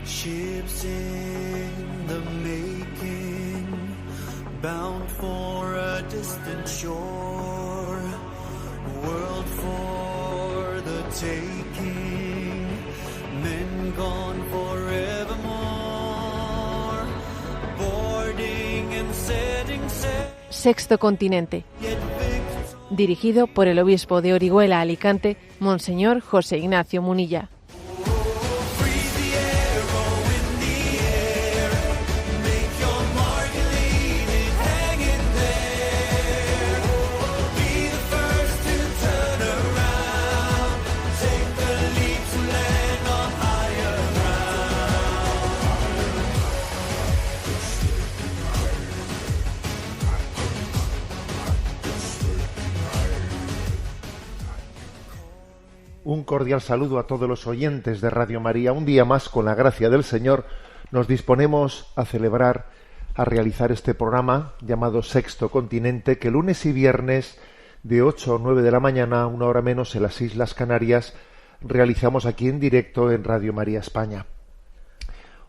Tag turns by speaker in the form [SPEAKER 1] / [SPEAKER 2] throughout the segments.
[SPEAKER 1] Ships in the making, bound for a distant shore, world for the taking, men gone forevermore, boarding and setting sail.
[SPEAKER 2] Sexto Continente, dirigido por el obispo de Orihuela, Alicante, Monseñor José Ignacio Munilla.
[SPEAKER 3] Un cordial saludo a todos los oyentes de Radio María. Un día más, con la gracia del Señor, nos disponemos a celebrar, a realizar este programa llamado Sexto Continente, que lunes y viernes de 8 a 9 de la mañana, una hora menos en las Islas Canarias, realizamos aquí en directo en Radio María España.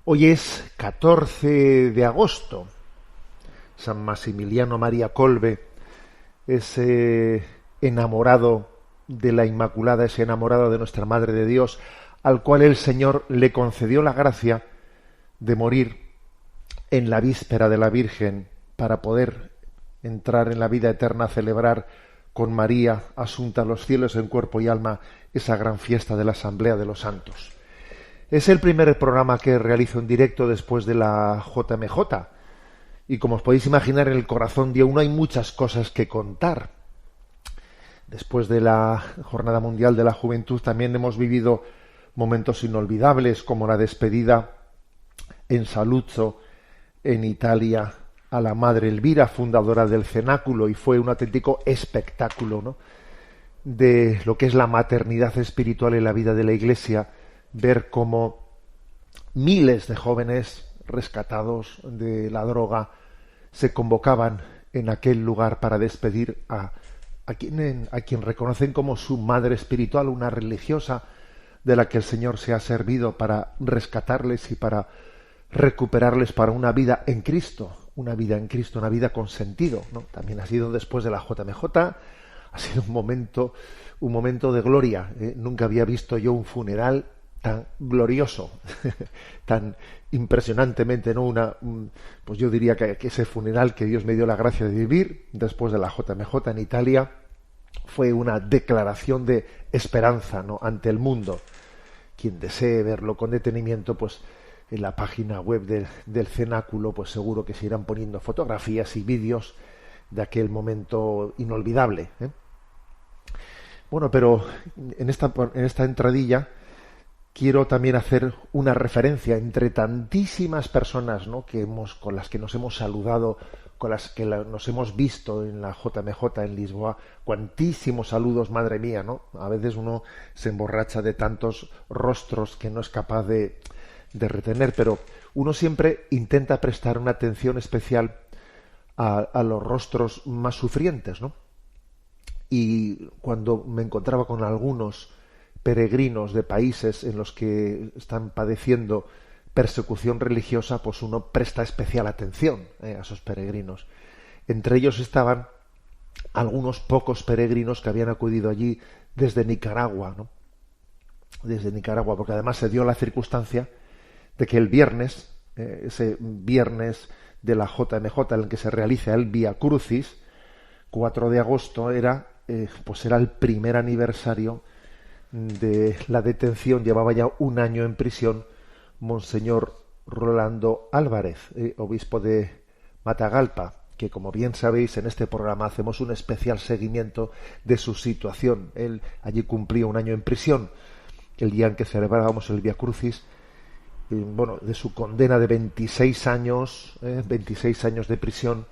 [SPEAKER 3] Hoy es 14 de agosto. San Maximiliano María Kolbe, ese enamorado de la Inmaculada, ese enamorado de nuestra Madre de Dios, al cual el Señor le concedió la gracia de morir en la víspera de la Virgen para poder entrar en la vida eterna, celebrar con María, asunta a los cielos en cuerpo y alma, esa gran fiesta de la Asamblea de los Santos. Es el primer programa que realizo en directo después de la JMJ, y como os podéis imaginar, en el corazón de uno hay muchas cosas que contar. Después de la Jornada Mundial de la Juventud también hemos vivido momentos inolvidables, como la despedida en Saluzzo, en Italia, a la Madre Elvira, fundadora del Cenáculo, y fue un auténtico espectáculo, ¿no?, de lo que es la maternidad espiritual en la vida de la Iglesia, ver cómo miles de jóvenes rescatados de la droga se convocaban en aquel lugar para despedir a quien reconocen como su madre espiritual, una religiosa de la que el Señor se ha servido para rescatarles y para recuperarles para una vida en Cristo, una vida con sentido, ¿no? También ha sido después de la JMJ, ha sido un momento de gloria. Nunca había visto yo un funeral tan glorioso, tan impresionantemente, ¿no? Pues yo diría que ese funeral que Dios me dio la gracia de vivir después de la JMJ en Italia fue una declaración de esperanza, ¿no?, ante el mundo. Quien desee verlo con detenimiento, pues en la página web del Cenáculo, pues seguro que se irán poniendo fotografías y vídeos de aquel momento inolvidable, ¿eh? Bueno, pero en esta entradilla quiero también hacer una referencia entre tantísimas personas, ¿no?, con las que nos hemos saludado, con las que nos hemos visto en la JMJ en Lisboa. Cuantísimos saludos, madre mía, ¿no? A veces uno se emborracha de tantos rostros que no es capaz de retener, pero uno siempre intenta prestar una atención especial a los rostros más sufrientes, ¿no? Y cuando me encontraba con algunos peregrinos de países en los que están padeciendo persecución religiosa, pues uno presta especial atención a esos peregrinos. Entre ellos estaban algunos pocos peregrinos que habían acudido allí desde Nicaragua, ¿no? Desde Nicaragua, porque además se dio la circunstancia de que el viernes, ese viernes de la JMJ en el que se realiza el Vía Crucis, 4 de agosto, era el primer aniversario de la detención. Llevaba ya un año en prisión Monseñor Rolando Álvarez, obispo de Matagalpa, que, como bien sabéis, en este programa hacemos un especial seguimiento de su situación. Él allí cumplía un año en prisión el día en que celebrábamos el Vía Crucis, de su condena de 26 años de prisión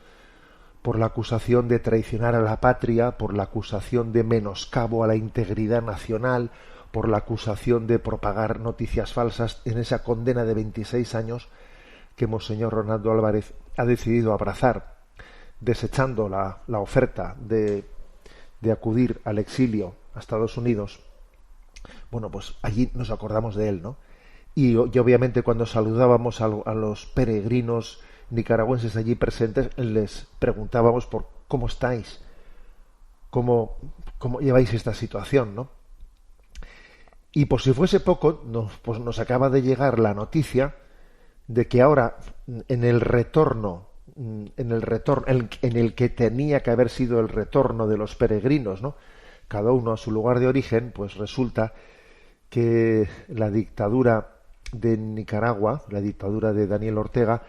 [SPEAKER 3] por la acusación de traicionar a la patria, por la acusación de menoscabo a la integridad nacional, por la acusación de propagar noticias falsas. En esa condena de 26 años que Monseñor Rolando Álvarez ha decidido abrazar, desechando la oferta de acudir al exilio a Estados Unidos. Bueno, pues allí nos acordamos de él, ¿no? y obviamente cuando saludábamos a los peregrinos nicaragüenses allí presentes, les preguntábamos por cómo estáis, cómo lleváis esta situación, ¿no? Y por si fuese poco, nos acaba de llegar la noticia de que ahora, en el retorno, en el que tenía que haber sido el retorno de los peregrinos, ¿no?, cada uno a su lugar de origen, pues resulta que la dictadura de Nicaragua, la dictadura de Daniel Ortega,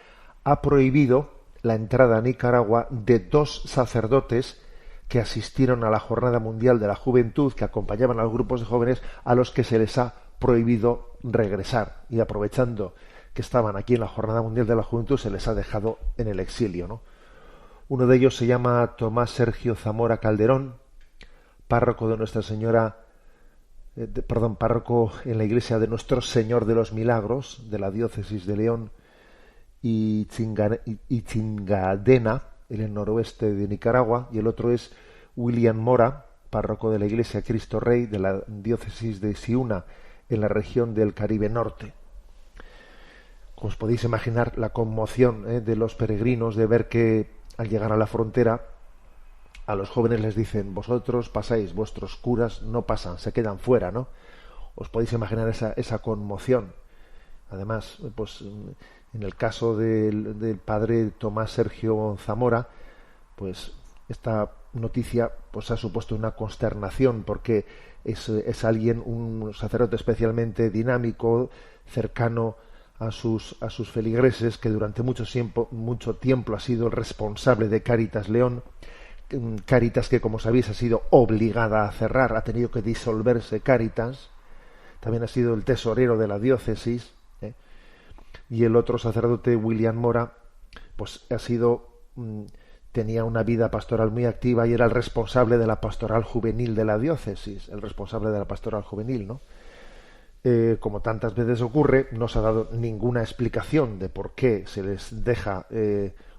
[SPEAKER 3] ha prohibido la entrada a Nicaragua de 2 sacerdotes que asistieron a la Jornada Mundial de la Juventud, que acompañaban a los grupos de jóvenes, a los que se les ha prohibido regresar. Y aprovechando que estaban aquí en la Jornada Mundial de la Juventud, se les ha dejado en el exilio, ¿no? Uno de ellos se llama Tomás Sergio Zamora Calderón, párroco de Nuestra Señora, párroco en la iglesia de Nuestro Señor de los Milagros, de la diócesis de León y Chingadena, en el noroeste de Nicaragua, y el otro es William Mora, párroco de la iglesia Cristo Rey, de la diócesis de Ciuna, en la región del Caribe Norte. Como os podéis imaginar, la conmoción de los peregrinos de ver que al llegar a la frontera a los jóvenes les dicen: vosotros pasáis, vuestros curas no pasan, se quedan fuera, ¿no? Os podéis imaginar esa conmoción. Además, pues en el caso del padre Tomás Sergio Zamora, pues esta noticia pues ha supuesto una consternación, porque es alguien, un sacerdote especialmente dinámico, cercano a sus feligreses, que durante mucho tiempo ha sido el responsable de Cáritas León. Cáritas que, como sabéis, ha sido obligada a cerrar, ha tenido que disolverse Cáritas. También ha sido el tesorero de la diócesis, y el otro sacerdote, William Mora, pues tenía una vida pastoral muy activa y era el responsable de la pastoral juvenil de la diócesis, el responsable de la pastoral juvenil, ¿no? Como tantas veces ocurre, no se ha dado ninguna explicación de por qué se les deja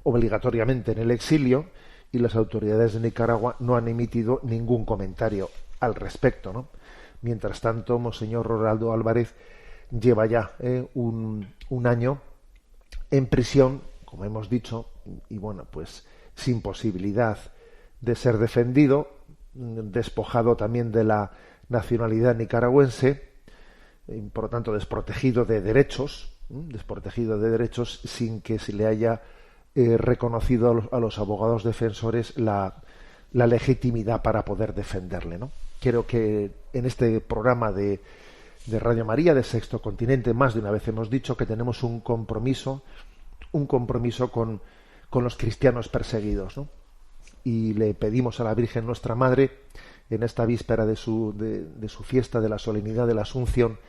[SPEAKER 3] obligatoriamente en el exilio, y las autoridades de Nicaragua no han emitido ningún comentario al respecto, ¿no? Mientras tanto, Monseñor Ronaldo Álvarez lleva ya un año en prisión, como hemos dicho, y bueno, pues sin posibilidad de ser defendido, despojado también de la nacionalidad nicaragüense, y por lo tanto desprotegido de derechos, sin que se le haya reconocido a los abogados defensores la legitimidad para poder defenderle, ¿no? Quiero que en este programa de Radio María, de Sexto Continente, más de una vez hemos dicho que tenemos un compromiso con los cristianos perseguidos, ¿no? Y le pedimos a la Virgen nuestra Madre, en esta víspera de su fiesta, de la solemnidad de la Asunción,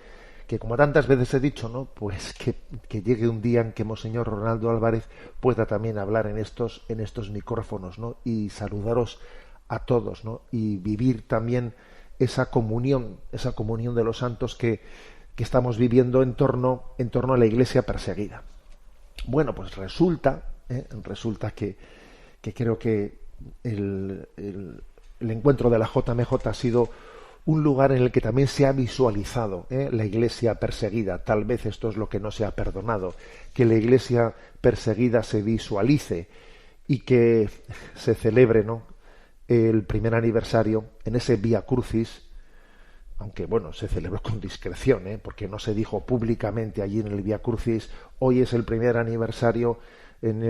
[SPEAKER 3] que, como tantas veces he dicho, ¿no?, pues que llegue un día en que Monseñor Ronaldo Álvarez pueda también hablar en estos micrófonos, ¿no?, y saludaros a todos, ¿no?, y vivir también esa comunión de los santos que estamos viviendo en torno a la Iglesia perseguida. Bueno, pues resulta que creo que el encuentro de la JMJ ha sido un lugar en el que también se ha visualizado la Iglesia perseguida. Tal vez esto es lo que no se ha perdonado, que la Iglesia perseguida se visualice y que se celebre, ¿no?, el primer aniversario en ese Vía Crucis, aunque bueno, se celebró con discreción, porque no se dijo públicamente allí en el Vía Crucis: hoy es el primer aniversario en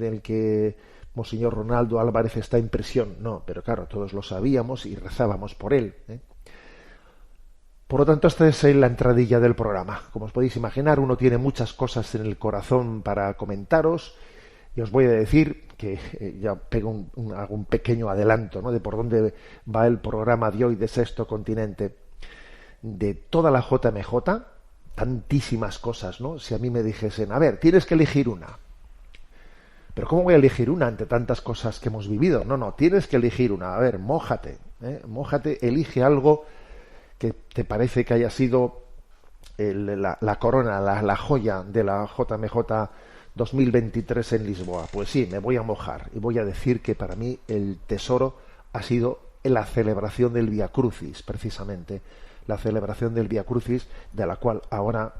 [SPEAKER 3] el que Monseñor Ronaldo Álvarez está en prisión. No, pero claro, todos lo sabíamos y rezábamos por él. Por lo tanto, esta es la entradilla del programa. Como os podéis imaginar, uno tiene muchas cosas en el corazón para comentaros, y os voy a decir que ya pego hago un pequeño adelanto, ¿no?, de por dónde va el programa de hoy de Sexto Continente. De toda la JMJ, tantísimas cosas, ¿no? Si a mí me dijesen: a ver, tienes que elegir una. Pero ¿cómo voy a elegir una ante tantas cosas que hemos vivido? No, tienes que elegir una. A ver, mójate, elige algo que te parece que haya sido la corona, la joya de la JMJ 2023 en Lisboa. Pues sí, me voy a mojar y voy a decir que para mí el tesoro ha sido la celebración del Vía Crucis, precisamente. la celebración del Vía Crucis, del cual ahora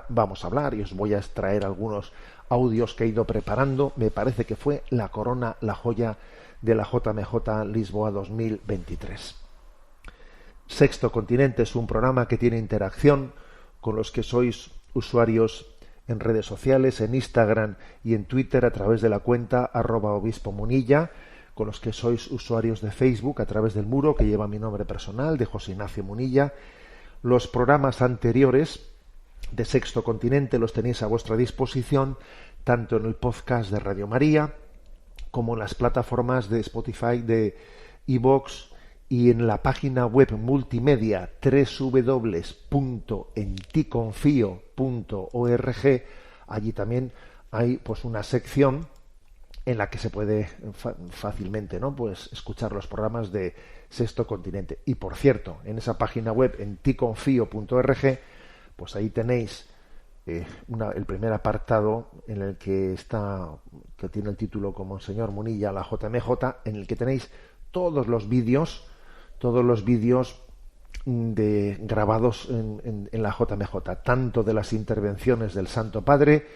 [SPEAKER 3] vamos a hablar, y os voy a extraer algunos audios que he ido preparando. Me parece que fue la corona, la joya de la JMJ Lisboa 2023. Sexto Continente es un programa que tiene interacción con los que sois usuarios en redes sociales, en Instagram y en Twitter a través de la cuenta @obispomunilla, con los que sois usuarios de Facebook a través del muro que lleva mi nombre personal, de José Ignacio Munilla. Los programas anteriores de Sexto Continente los tenéis a vuestra disposición tanto en el podcast de Radio María como en las plataformas de Spotify, de iVoox y en la página web multimedia www.enticonfio.org. Allí también hay pues una sección en la que se puede fácilmente, ¿no?, pues escuchar los programas de Sexto Continente. Y por cierto, en esa página web enticonfio.org, pues ahí tenéis el primer apartado en el que tiene el título como Monseñor Munilla, la JMJ, en el que tenéis todos los vídeos grabados en la JMJ, tanto de las intervenciones del Santo Padre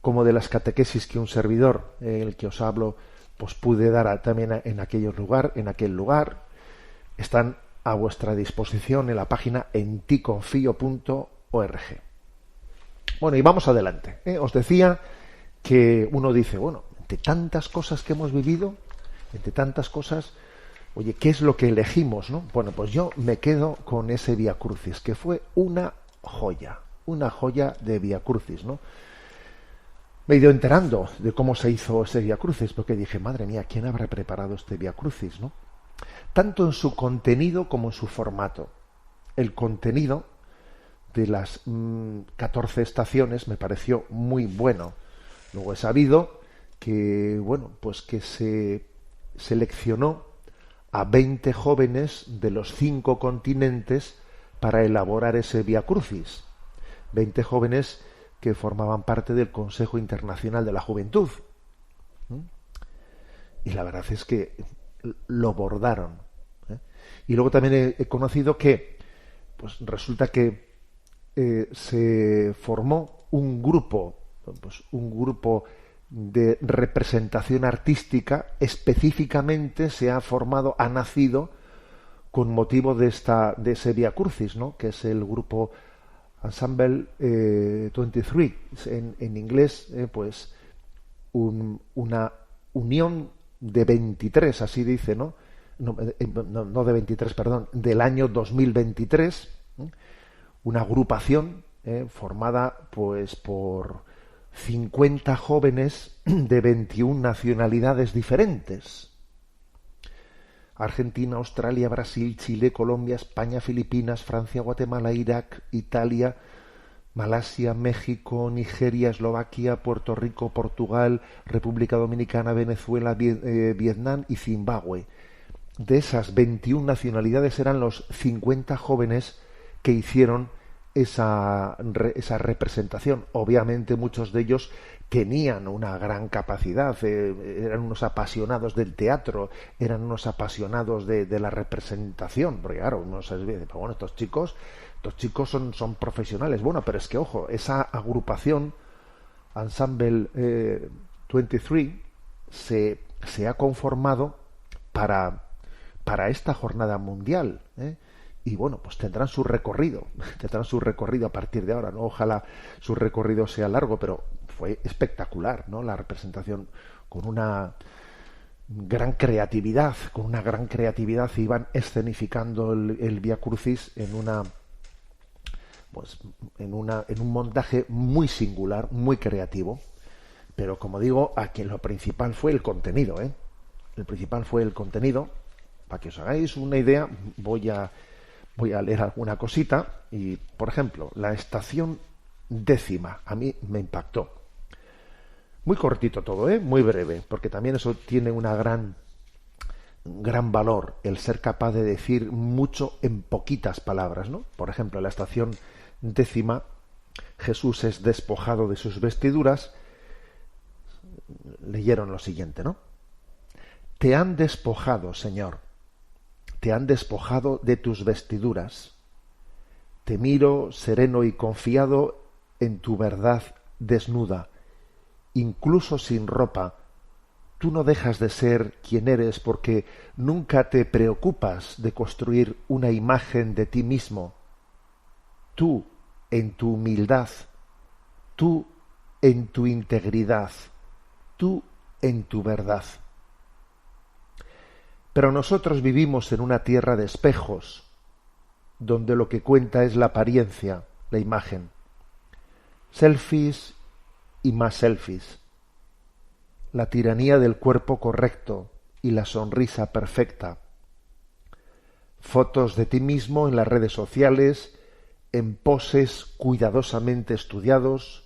[SPEAKER 3] como de las catequesis que un servidor, el que os hablo, pues pude dar también en aquel lugar. Están a vuestra disposición en la página enticonfio.org. Bueno, y vamos adelante. Os decía que uno dice, bueno, entre tantas cosas que hemos vivido, entre tantas cosas, oye, ¿qué es lo que elegimos, no? Bueno, pues yo me quedo con ese Vía Crucis, que fue una joya de Vía Crucis, ¿no? Me he ido enterando de cómo se hizo ese Vía Crucis, porque dije, madre mía, ¿quién habrá preparado este Vía Crucis, no? Tanto en su contenido como en su formato. El contenido de las 14 estaciones me pareció muy bueno. Luego he sabido que, bueno, pues que se seleccionó a 20 jóvenes de los 5 continentes para elaborar ese Vía Crucis. 20 jóvenes que formaban parte del Consejo Internacional de la Juventud. Y la verdad es que lo bordaron. Y luego también he conocido que, pues resulta que se formó un grupo de representación artística, específicamente ha nacido con motivo de ese Vía Crucis, ¿no?, que es el grupo Ensemble 23, en inglés, pues una unión de 23, así dice, ¿no? No de 23, perdón, del año 2023, una agrupación formada pues por 50 jóvenes de 21 nacionalidades diferentes. Argentina, Australia, Brasil, Chile, Colombia, España, Filipinas, Francia, Guatemala, Irak, Italia, Malasia, México, Nigeria, Eslovaquia, Puerto Rico, Portugal, República Dominicana, Venezuela, Vietnam y Zimbabue. De esas 21 nacionalidades eran los 50 jóvenes que hicieron esa representación. Obviamente muchos de ellos tenían una gran capacidad, eran unos apasionados del teatro, eran unos apasionados de la representación, porque claro, uno se dice, pero bueno, estos chicos son profesionales. Bueno, pero es que ojo, esa agrupación Ensemble 23 se ha conformado para esta jornada mundial, y bueno, pues tendrán su recorrido a partir de ahora, ¿no? Ojalá su recorrido sea largo, pero fue espectacular, ¿no? La representación con una gran creatividad iban escenificando el Vía Crucis en un montaje muy singular, muy creativo. Pero como digo, aquí lo principal fue el contenido, El principal fue el contenido. Para que os hagáis una idea, voy a leer alguna cosita. Y, por ejemplo, la estación 10ª a mí me impactó. Muy cortito todo, muy breve, porque también eso tiene una gran valor, el ser capaz de decir mucho en poquitas palabras, ¿no? Por ejemplo, en la estación 10ª, Jesús es despojado de sus vestiduras. Leyeron lo siguiente, ¿no? Te han despojado, Señor. Te han despojado de tus vestiduras. Te miro sereno y confiado en tu verdad desnuda, incluso sin ropa. Tú no dejas de ser quien eres porque nunca te preocupas de construir una imagen de ti mismo. Tú en tu humildad, tú en tu integridad, tú en tu verdad. Pero nosotros vivimos en una tierra de espejos, donde lo que cuenta es la apariencia, la imagen. Selfies y más selfies. La tiranía del cuerpo correcto y la sonrisa perfecta. Fotos de ti mismo en las redes sociales, en poses cuidadosamente estudiados,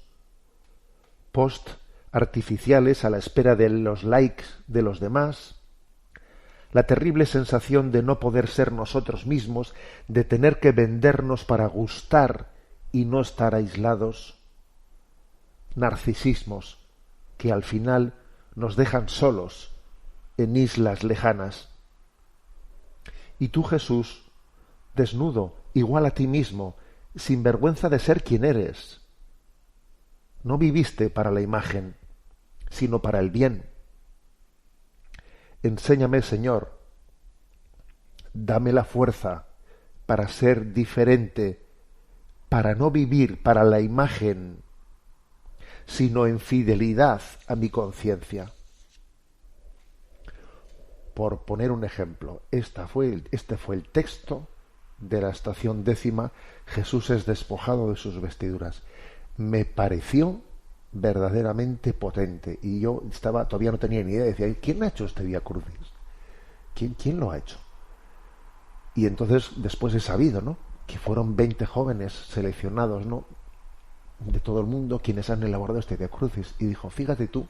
[SPEAKER 3] post artificiales a la espera de los likes de los demás. La terrible sensación de no poder ser nosotros mismos, de tener que vendernos para gustar y no estar aislados. Narcisismos que al final nos dejan solos en islas lejanas. Y tú, Jesús, desnudo, igual a ti mismo, sin vergüenza de ser quien eres. No viviste para la imagen, sino para el bien. Enséñame, Señor, dame la fuerza para ser diferente, para no vivir para la imagen, sino en fidelidad a mi conciencia. Por poner un ejemplo, este fue el texto de la estación 10ª, Jesús es despojado de sus vestiduras. Me pareció verdaderamente potente y yo todavía no tenía ni idea, decía, ¿quién ha hecho este Vía Crucis? ¿Quién lo ha hecho? Y entonces después he sabido, ¿no?, que fueron 20 jóvenes seleccionados, ¿no?, de todo el mundo quienes han elaborado este Vía Crucis. Y dijo, fíjate tú,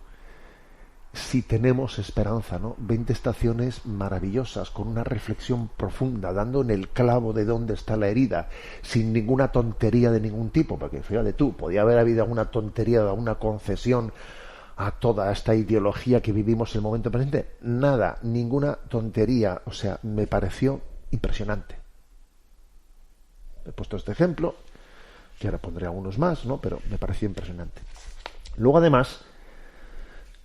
[SPEAKER 3] si tenemos esperanza, ¿no? 20 estaciones maravillosas, con una reflexión profunda, dando en el clavo de dónde está la herida, sin ninguna tontería de ningún tipo, porque fíjate tú, podía haber habido alguna tontería, alguna concesión a toda esta ideología que vivimos en el momento presente. Nada, ninguna tontería. O sea, me pareció impresionante. He puesto este ejemplo, que ahora pondré algunos más, ¿no?, pero me pareció impresionante. Luego, además,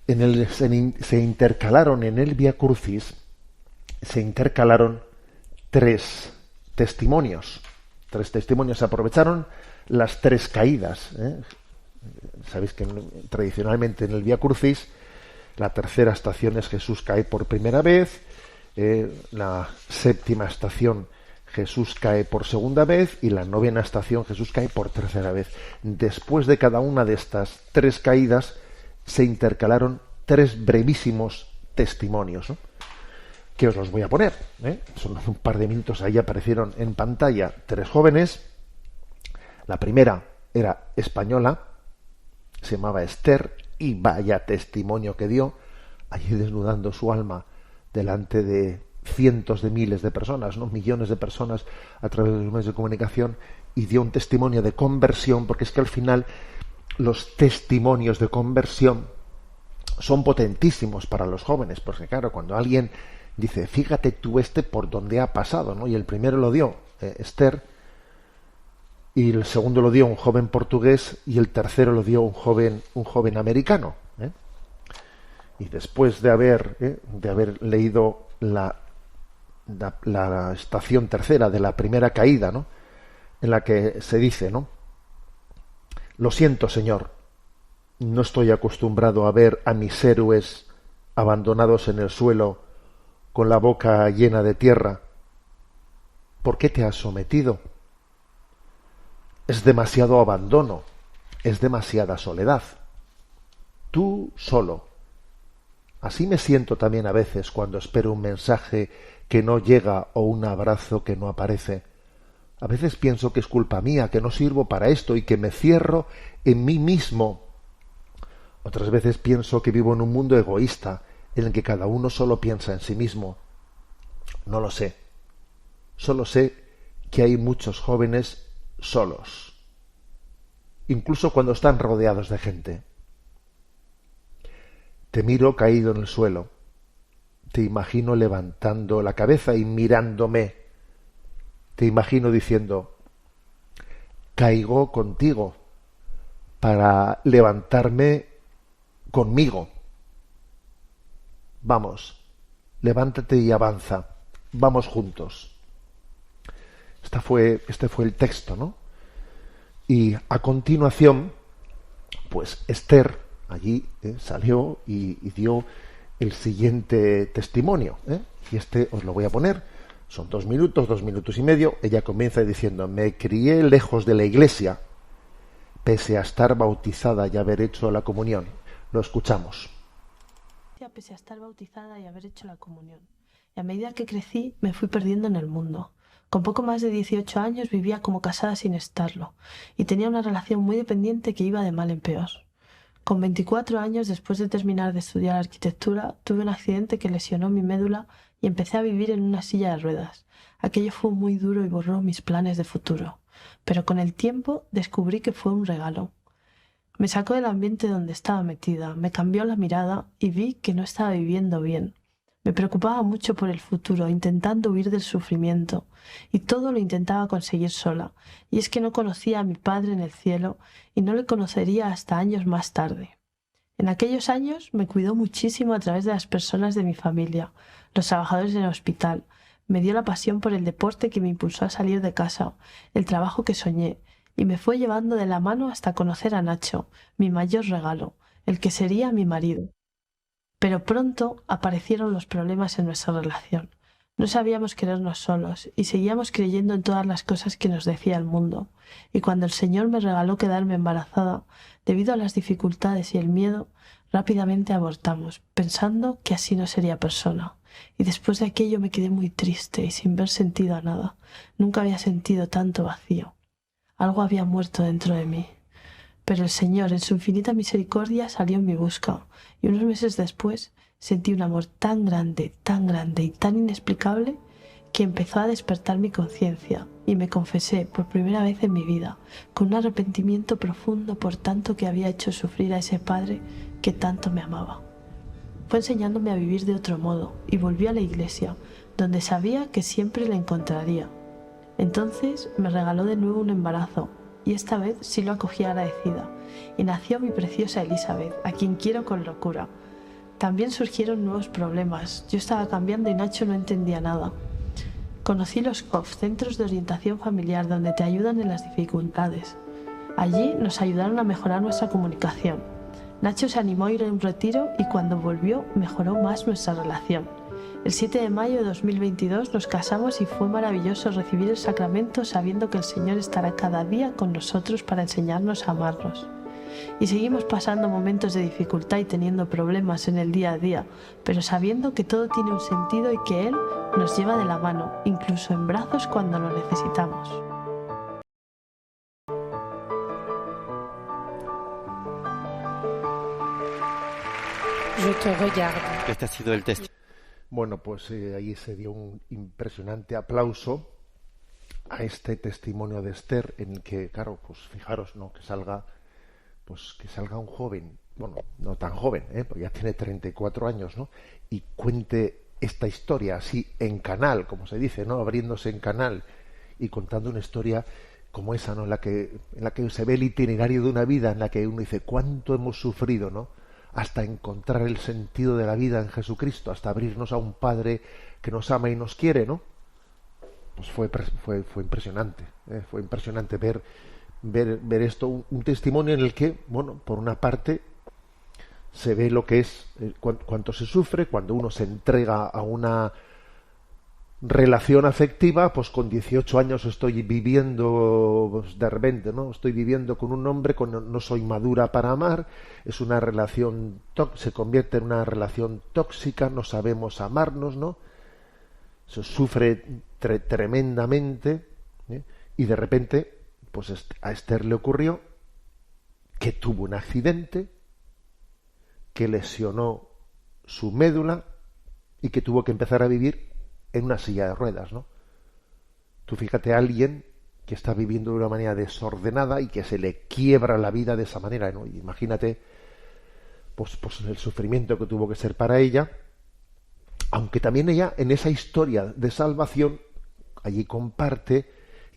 [SPEAKER 3] se intercalaron en el Vía Crucis, tres testimonios. Se aprovecharon las tres caídas. Sabéis que tradicionalmente en el Vía Crucis la tercera estación es Jesús cae por primera vez, la séptima estación Jesús cae por segunda vez y la novena estación Jesús cae por tercera vez. Después de cada una de estas tres caídas se intercalaron tres brevísimos testimonios, ¿no?, que os los voy a poner, son un par de minutos. Ahí aparecieron en pantalla tres jóvenes. La primera era española, se llamaba Esther, y vaya testimonio que dio, allí desnudando su alma delante de cientos de miles de personas, ¿no?, millones de personas a través de los medios de comunicación, y dio un testimonio de conversión, porque es que al final los testimonios de conversión son potentísimos para los jóvenes, porque claro, cuando alguien dice, fíjate tú por donde ha pasado, ¿no?, y el primero lo dio Esther, y el segundo lo dio un joven portugués, y el tercero lo dio un joven americano, y después de haber leído la estación tercera de la primera caída, ¿no?, en la que se dice, ¿no?, lo siento, Señor, no estoy acostumbrado a ver a mis héroes abandonados en el suelo con la boca llena de tierra. ¿Por qué te has sometido? Es demasiado abandono, es demasiada soledad. Tú solo. Así me siento también a veces cuando espero un mensaje que no llega o un abrazo que no aparece. A veces pienso que es culpa mía, que no sirvo para esto y que me cierro en mí mismo. Otras veces pienso que vivo en un mundo egoísta, en el que cada uno solo piensa en sí mismo. No lo sé. Solo sé que hay muchos jóvenes solos, incluso cuando están rodeados de gente. Te miro caído en el suelo. Te imagino levantando la cabeza y mirándome. Te imagino diciendo, caigo contigo, para levantarme conmigo. Vamos, levántate y avanza, vamos juntos. Este fue el texto, ¿no? Y a continuación, pues Esther allí salió y dio el siguiente testimonio, y os lo voy a poner. Son 2 minutos y medio. Ella comienza diciendo: me crié lejos de la iglesia, pese a estar bautizada y haber hecho la comunión. Lo escuchamos.
[SPEAKER 4] Pese a estar bautizada y haber hecho la comunión. Y a medida que crecí, me fui perdiendo en el mundo. Con poco más de 18 años vivía como casada sin estarlo, y tenía una relación muy dependiente que iba de mal en peor. Con 24 años, después de terminar de estudiar arquitectura, tuve un accidente que lesionó mi médula y empecé a vivir en una silla de ruedas. Aquello fue muy duro y borró mis planes de futuro. Pero con el tiempo descubrí que fue un regalo. Me sacó del ambiente donde estaba metida, me cambió la mirada y vi que no estaba viviendo bien. Me preocupaba mucho por el futuro, intentando huir del sufrimiento, y todo lo intentaba conseguir sola. Y es que no conocía a mi Padre en el cielo y no le conocería hasta años más tarde. En aquellos años me cuidó muchísimo a través de las personas de mi familia, los trabajadores en el hospital. Me dio la pasión por el deporte que me impulsó a salir de casa, el trabajo que soñé, y me fue llevando de la mano hasta conocer a Nacho, mi mayor regalo, el que sería mi marido. Pero pronto aparecieron los problemas en nuestra relación. No sabíamos querernos solos y seguíamos creyendo en todas las cosas que nos decía el mundo. Y cuando el Señor me regaló quedarme embarazada, debido a las dificultades y el miedo, rápidamente abortamos, pensando que así no sería persona. Y después de aquello me quedé muy triste y sin ver sentido a nada. Nunca había sentido tanto vacío. Algo había muerto dentro de mí. Pero el Señor, en su infinita misericordia, salió en mi busca, y unos meses después sentí un amor tan grande y tan inexplicable que empezó a despertar mi conciencia, y me confesé por primera vez en mi vida, con un arrepentimiento profundo por tanto que había hecho sufrir a ese Padre que tanto me amaba. Fue enseñándome a vivir de otro modo, y volví a la iglesia, donde sabía que siempre le encontraría. Entonces me regaló de nuevo un embarazo, y esta vez sí lo acogí agradecida, y nació mi preciosa Elizabeth, a quien quiero con locura. También surgieron nuevos problemas. Yo estaba cambiando y Nacho no entendía nada. Conocí los COF, Centros de Orientación Familiar, donde te ayudan en las dificultades. Allí nos ayudaron a mejorar nuestra comunicación. Nacho se animó a ir a un retiro y cuando volvió mejoró más nuestra relación. El 7 de mayo de 2022 nos casamos y fue maravilloso recibir el sacramento sabiendo que el Señor estará cada día con nosotros para enseñarnos a amarnos. Y seguimos pasando momentos de dificultad y teniendo problemas en el día a día, pero sabiendo que todo tiene un sentido y que Él nos lleva de la mano, incluso en brazos cuando lo necesitamos.
[SPEAKER 2] Je te regarde.
[SPEAKER 5] Este ha sido el testimonio.
[SPEAKER 3] Bueno, pues ahí se dio un impresionante aplauso a este testimonio de Esther, en el que, claro, pues fijaros, ¿no? Que salga un joven, bueno, no tan joven, porque ya tiene 34 años, ¿no? Y cuente esta historia así en canal, como se dice, ¿no? Abriéndose en canal y contando una historia como esa, ¿no? En la que se ve el itinerario de una vida, en la que uno dice cuánto hemos sufrido, ¿no? Hasta encontrar el sentido de la vida en Jesucristo, hasta abrirnos a un Padre que nos ama y nos quiere, ¿no? Pues fue impresionante, fue impresionante ver esto, un testimonio en el que, bueno, por una parte se ve lo que es cuánto se sufre cuando uno se entrega a una relación afectiva. Pues con 18 años estoy viviendo, pues de repente, ¿no? Estoy viviendo con un hombre, no soy madura para amar, es una relación, se convierte en una relación tóxica, no sabemos amarnos, ¿no? Se sufre tremendamente, y de repente, pues a Esther le ocurrió que tuvo un accidente que lesionó su médula y que tuvo que empezar a vivir en una silla de ruedas, ¿no? Tú fíjate a alguien que está viviendo de una manera desordenada y que se le quiebra la vida de esa manera, ¿no? Y imagínate pues el sufrimiento que tuvo que ser para ella, aunque también ella en esa historia de salvación allí comparte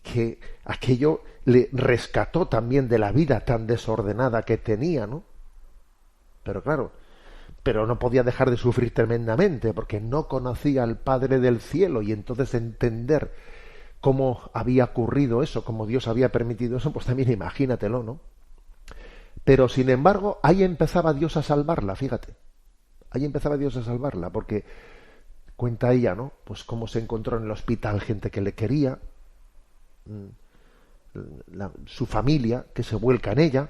[SPEAKER 3] que aquello le rescató también de la vida tan desordenada que tenía, ¿no? Pero claro, pero no podía dejar de sufrir tremendamente porque no conocía al Padre del cielo, y entonces entender cómo había ocurrido eso, cómo Dios había permitido eso, pues también imagínatelo, ¿no? Pero sin embargo, ahí empezaba Dios a salvarla, fíjate. Ahí empezaba Dios a salvarla, porque cuenta ella, ¿no? Pues cómo se encontró en el hospital gente que le quería, su familia que se vuelca en ella.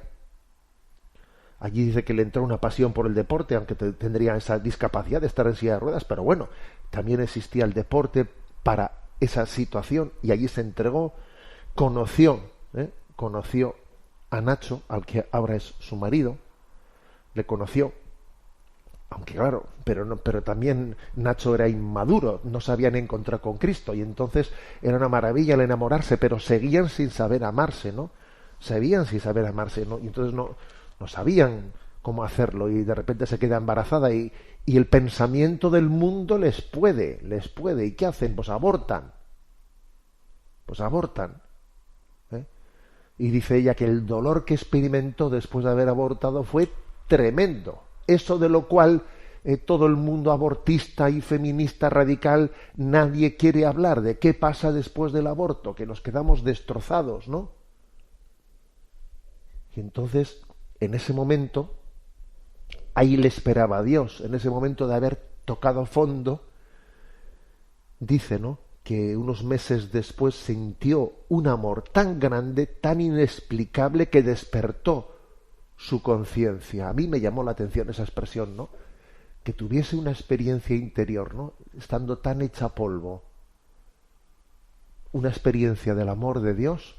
[SPEAKER 3] Allí dice que le entró una pasión por el deporte, aunque tendría esa discapacidad de estar en silla de ruedas, pero bueno, también existía el deporte para esa situación, y allí se entregó, conoció a Nacho, al que ahora es su marido, le conoció, aunque claro, pero también Nacho era inmaduro, no se habían encontrado con Cristo, y entonces era una maravilla el enamorarse, pero seguían sin saber amarse, ¿no? Seguían sin saber amarse, ¿no? Y entonces no sabían cómo hacerlo, y de repente se queda embarazada, y el pensamiento del mundo les puede, ¿y qué hacen? Pues abortan, ¿eh? Y dice ella que el dolor que experimentó después de haber abortado fue tremendo, eso de lo cual todo el mundo abortista y feminista radical, nadie quiere hablar, de qué pasa después del aborto, que nos quedamos destrozados, ¿no? Y entonces, en ese momento, ahí le esperaba a Dios, en ese momento de haber tocado fondo, dice, ¿no?, que unos meses después sintió un amor tan grande, tan inexplicable, que despertó su conciencia. A mí me llamó la atención esa expresión, ¿no?, que tuviese una experiencia interior, ¿no?, estando tan hecha polvo, una experiencia del amor de Dios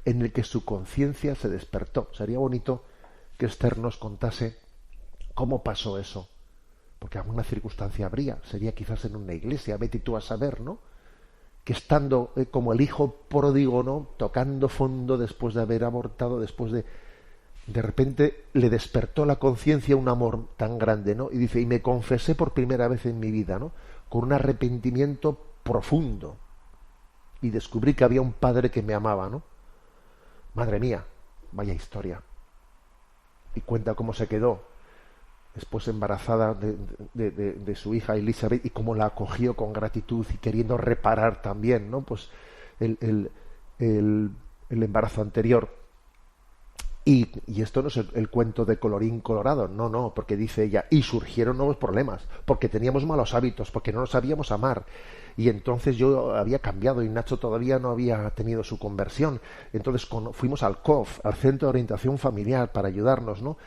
[SPEAKER 3] en el que su conciencia se despertó. Sería bonito que Esther nos contase cómo pasó eso, porque alguna circunstancia habría, sería quizás en una iglesia, vete tú a saber, ¿no?, que estando como el hijo pródigo, ¿no?, tocando fondo después de haber abortado, después de repente le despertó la conciencia un amor tan grande, ¿no? Y dice, y me confesé por primera vez en mi vida, ¿no?, con un arrepentimiento profundo, y descubrí que había un padre que me amaba, ¿no? Madre mía, vaya historia. Y cuenta cómo se quedó después embarazada de su hija Elizabeth, y cómo la acogió con gratitud y queriendo reparar también, ¿no?, pues el embarazo anterior. Y esto no es el cuento de colorín colorado, no, porque dice ella, y surgieron nuevos problemas, porque teníamos malos hábitos, porque no nos sabíamos amar, y entonces yo había cambiado y Nacho todavía no había tenido su conversión. Entonces fuimos al COF, al Centro de Orientación Familiar, para ayudarnos, ¿no?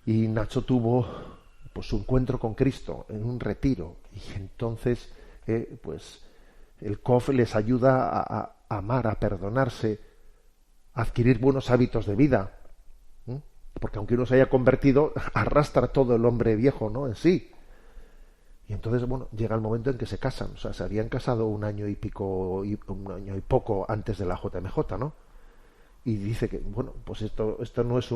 [SPEAKER 3] Y Nacho tuvo pues su encuentro con Cristo en un retiro, y entonces pues el COF les ayuda a amar, a perdonarse, a adquirir buenos hábitos de vida, porque aunque uno se haya convertido, arrastra todo el hombre viejo, ¿no?, en sí. Y entonces, bueno, llega el momento en que se casan. O sea, se habían casado un año y poco antes de la JMJ, ¿no? Y dice que, bueno, pues esto no es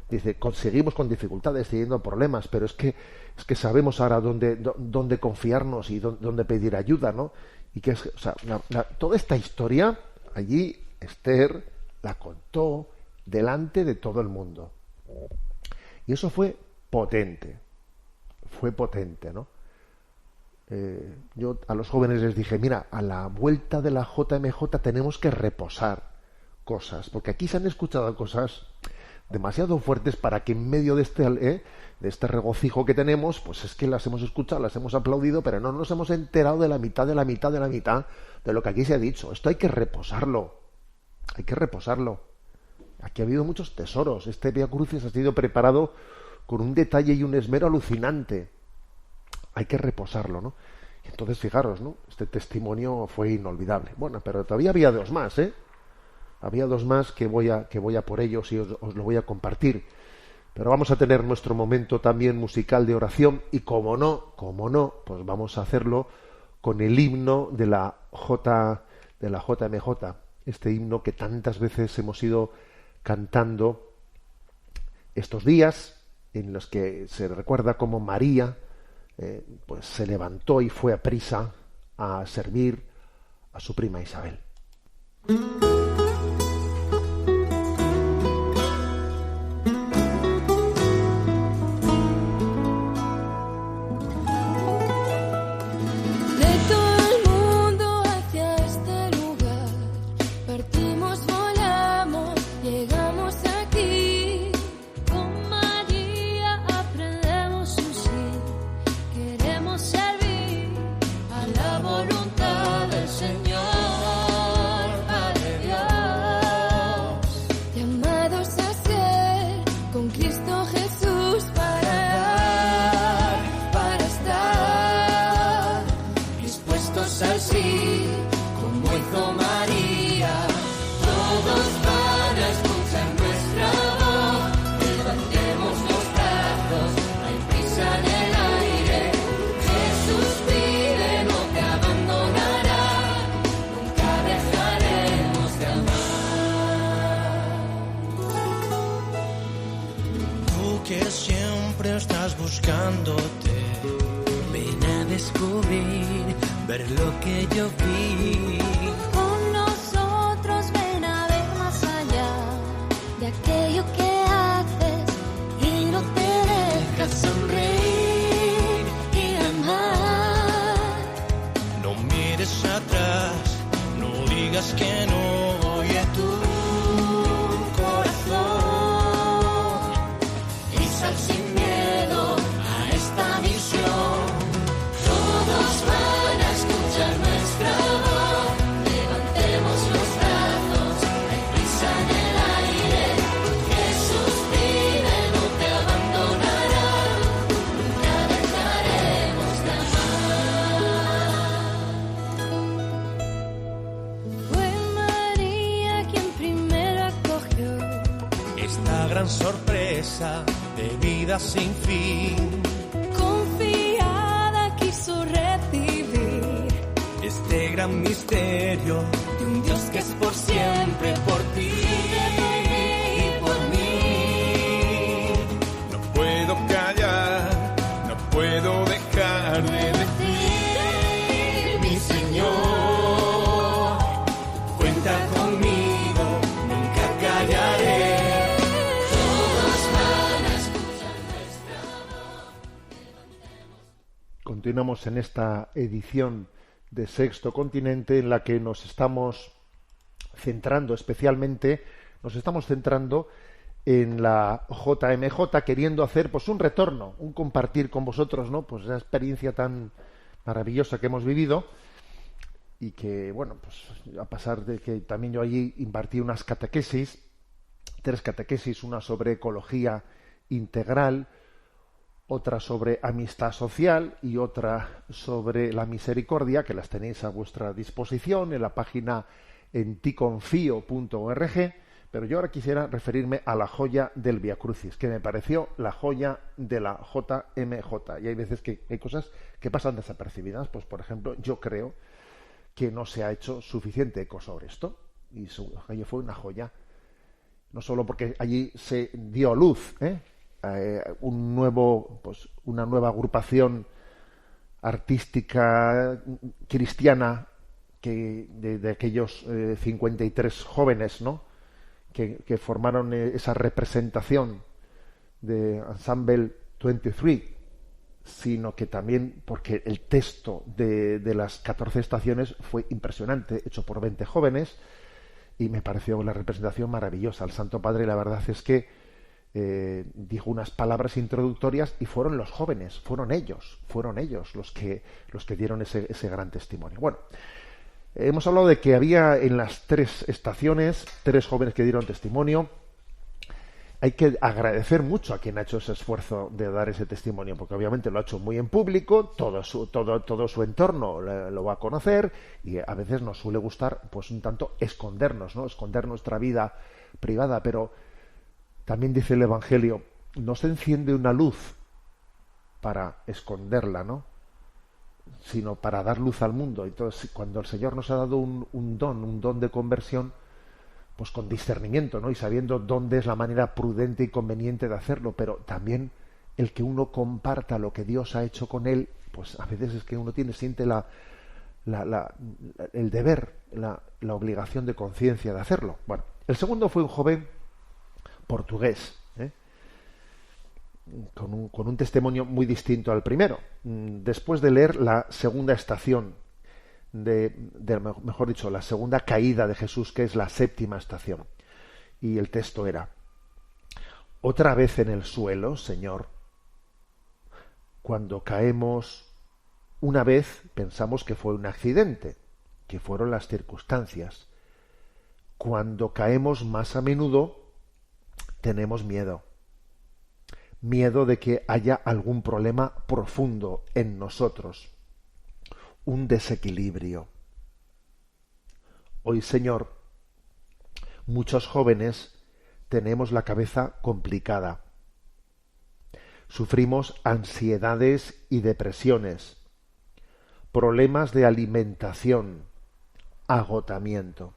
[SPEAKER 3] dice, seguimos con dificultades, teniendo problemas, pero es que sabemos ahora dónde confiarnos y dónde pedir ayuda, ¿no? Y que o sea, toda esta historia, allí Esther la contó delante de todo el mundo. Y eso fue potente, ¿no? Yo a los jóvenes les dije, mira, a la vuelta de la JMJ tenemos que repasar cosas, porque aquí se han escuchado cosas demasiado fuertes para que en medio de este regocijo que tenemos, pues es que las hemos escuchado, las hemos aplaudido, pero no nos hemos enterado de la mitad de lo que aquí se ha dicho. Esto hay que reposarlo. Aquí ha habido muchos tesoros. Este Vía Crucis ha sido preparado con un detalle y un esmero alucinante. Hay que reposarlo, ¿no? Y entonces, fijaros, ¿no?, este testimonio fue inolvidable. Bueno, pero todavía había dos más, Había dos más que voy a por ellos y os lo voy a compartir. Pero vamos a tener nuestro momento también musical de oración, y como no, pues vamos a hacerlo con el himno de la JMJ, este himno que tantas veces hemos ido cantando estos días, en los que se recuerda cómo María pues se levantó y fue a prisa a servir a su prima Isabel.
[SPEAKER 1] estás buscándote. Ven a descubrir, ver lo que yo vi.
[SPEAKER 5] Con nosotros ven a ver más allá de aquello que haces y no te dejas sonreír y amar.
[SPEAKER 1] No mires atrás, no digas que no. Oye tu corazón y sal sin miedo a esta misión. Todos van a escuchar nuestra voz. Levantemos los brazos, hay prisa en el aire. Jesús vive, no te abandonará. Nunca dejaremos de amar.
[SPEAKER 5] Fue María quien primero acogió
[SPEAKER 1] Esta gran sorpresa de vida sin fin.
[SPEAKER 5] confiada quiso recibir
[SPEAKER 1] Este gran misterio de un Dios que es por siempre, por ti y por mí. No puedo callar, no puedo dejar de decir, mi Señor, cuenta conmigo, nunca callaré. Todos van a escuchar nuestra voz.
[SPEAKER 3] Continuamos en esta edición de Sexto Continente en la que nos estamos centrando en la JMJ, queriendo hacer pues un retorno, un compartir con vosotros, ¿no? Pues esa experiencia tan maravillosa que hemos vivido y que, bueno, pues a pesar de que también yo allí impartí unas catequesis, 3 catequesis, una sobre ecología integral, otra sobre amistad social y otra sobre la misericordia, que las tenéis a vuestra disposición en la página enticonfio.org, pero yo ahora quisiera referirme a la joya del Vía Crucis, que me pareció la joya de la JMJ. Y hay veces que hay cosas que pasan desapercibidas, pues por ejemplo, yo creo que no se ha hecho suficiente eco sobre esto, y aquello fue una joya, no solo porque allí se dio a luz, una nueva agrupación artística cristiana de aquellos 53 jóvenes, ¿no? que formaron esa representación de Ensemble 23, sino que también porque el texto de las 14 estaciones fue impresionante, hecho por 20 jóvenes, y me pareció la representación maravillosa. El Santo Padre, la verdad es que dijo unas palabras introductorias y fueron los jóvenes, fueron ellos los que dieron ese gran testimonio. Bueno, hemos hablado de que había en las 3 estaciones 3 jóvenes que dieron testimonio. Hay que agradecer mucho a quien ha hecho ese esfuerzo de dar ese testimonio, porque obviamente lo ha hecho muy en público, todo su entorno lo va a conocer, y a veces nos suele gustar pues un tanto escondernos, ¿no? Esconder nuestra vida privada, pero también dice el Evangelio, no se enciende una luz para esconderla, ¿no? Sino para dar luz al mundo. Entonces, cuando el Señor nos ha dado un don de conversión, pues con discernimiento, ¿no? Y sabiendo dónde es la manera prudente y conveniente de hacerlo, pero también el que uno comparta lo que Dios ha hecho con él, pues a veces es que uno siente el deber, la obligación de conciencia de hacerlo. Bueno, el segundo fue un joven portugués, con un testimonio muy distinto al primero. Después de leer la segunda estación, mejor dicho, la segunda caída de Jesús, que es la 7ª estación, y el texto era: otra vez en el suelo, Señor. Cuando caemos una vez pensamos que fue un accidente, que fueron las circunstancias. Cuando caemos más a menudo tenemos miedo de que haya algún problema profundo en nosotros, un desequilibrio. Hoy, Señor, muchos jóvenes tenemos la cabeza complicada. Sufrimos ansiedades y depresiones, problemas de alimentación, agotamiento.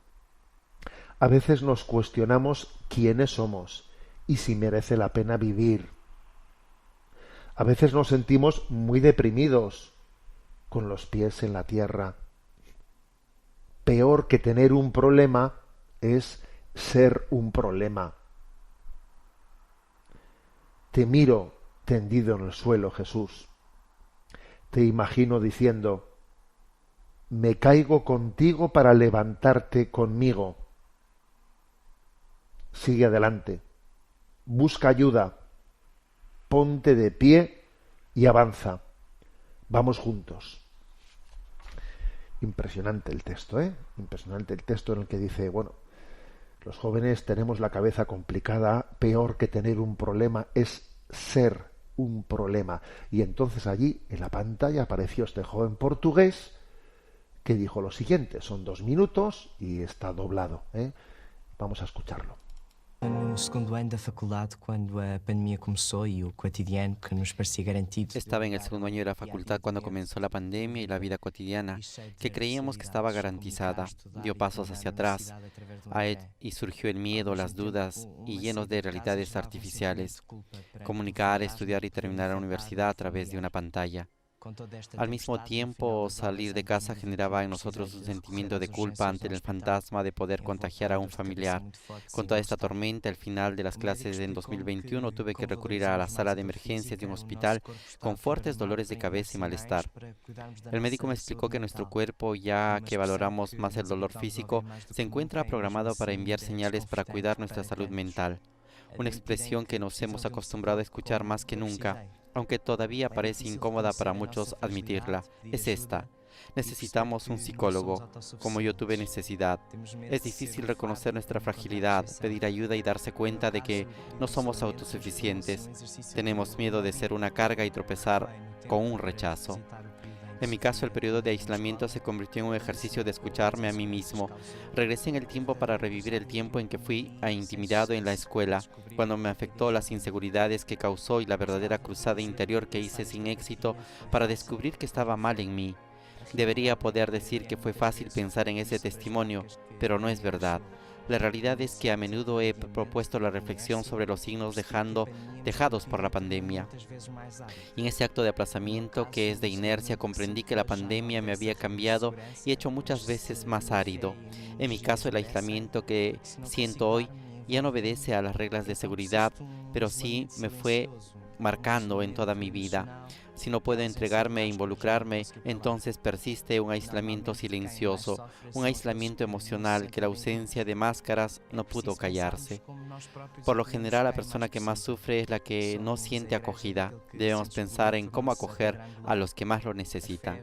[SPEAKER 3] A veces nos cuestionamos quiénes somos y si merece la pena vivir. A veces nos sentimos muy deprimidos, con los pies en la tierra. Peor que tener un problema es ser un problema. Te miro tendido en el suelo, Jesús. Te imagino diciendo: me caigo contigo para levantarte conmigo. Sigue adelante. Busca ayuda. Ponte de pie y avanza. Vamos juntos. Impresionante el texto, ¿eh? Impresionante el texto en el que dice, bueno, los jóvenes tenemos la cabeza complicada, peor que tener un problema es ser un problema. Y entonces allí en la pantalla apareció este joven portugués que dijo lo siguiente, son 2 minutos y está doblado, ¿eh? Vamos a escucharlo.
[SPEAKER 6] No segundo año de facultad, cuando la pandemia comenzó y el cotidiano que nos parecía garantido.
[SPEAKER 7] Estaba en el segundo año de la facultad cuando comenzó la pandemia y la vida cotidiana, que creíamos que estaba garantizada, dio pasos hacia atrás y surgió el miedo, las dudas y llenos de realidades artificiales. Comunicar, estudiar y terminar la universidad a través de una pantalla. Al mismo tiempo, salir de casa generaba en nosotros un sentimiento de culpa ante el fantasma de poder contagiar a un familiar. Con toda esta tormenta, al final de las clases en 2021, tuve que recurrir a la sala de emergencias de un hospital con fuertes dolores de cabeza y malestar. El médico me explicó que nuestro cuerpo, ya que valoramos más el dolor físico, se encuentra programado para enviar señales para cuidar nuestra salud mental. Una expresión que nos hemos acostumbrado a escuchar más que nunca, aunque todavía parece incómoda para muchos admitirla, es esta. Necesitamos un psicólogo, como yo tuve necesidad. Es difícil reconocer nuestra fragilidad, pedir ayuda y darse cuenta de que no somos autosuficientes. Tenemos miedo de ser una carga y tropezar con un rechazo. En mi caso, el periodo de aislamiento se convirtió en un ejercicio de escucharme a mí mismo. Regresé en el tiempo para revivir el tiempo en que fui intimidado en la escuela, cuando me afectó las inseguridades que causó y la verdadera cruzada interior que hice sin éxito para descubrir que estaba mal en mí. Debería poder decir que fue fácil pensar en ese testimonio, pero no es verdad. La realidad es que a menudo he propuesto la reflexión sobre los signos dejados por la pandemia. Y en ese acto de aplazamiento, que es de inercia, comprendí que la pandemia me había cambiado y hecho muchas veces más árido. En mi caso, el aislamiento que siento hoy ya no obedece a las reglas de seguridad, pero sí me fue marcando en toda mi vida. Si no puedo entregarme e involucrarme, entonces persiste un aislamiento silencioso, un aislamiento emocional que la ausencia de máscaras no pudo callarse. Por lo general, la persona que más sufre es la que no siente acogida. Debemos pensar en cómo acoger a los que más lo necesitan.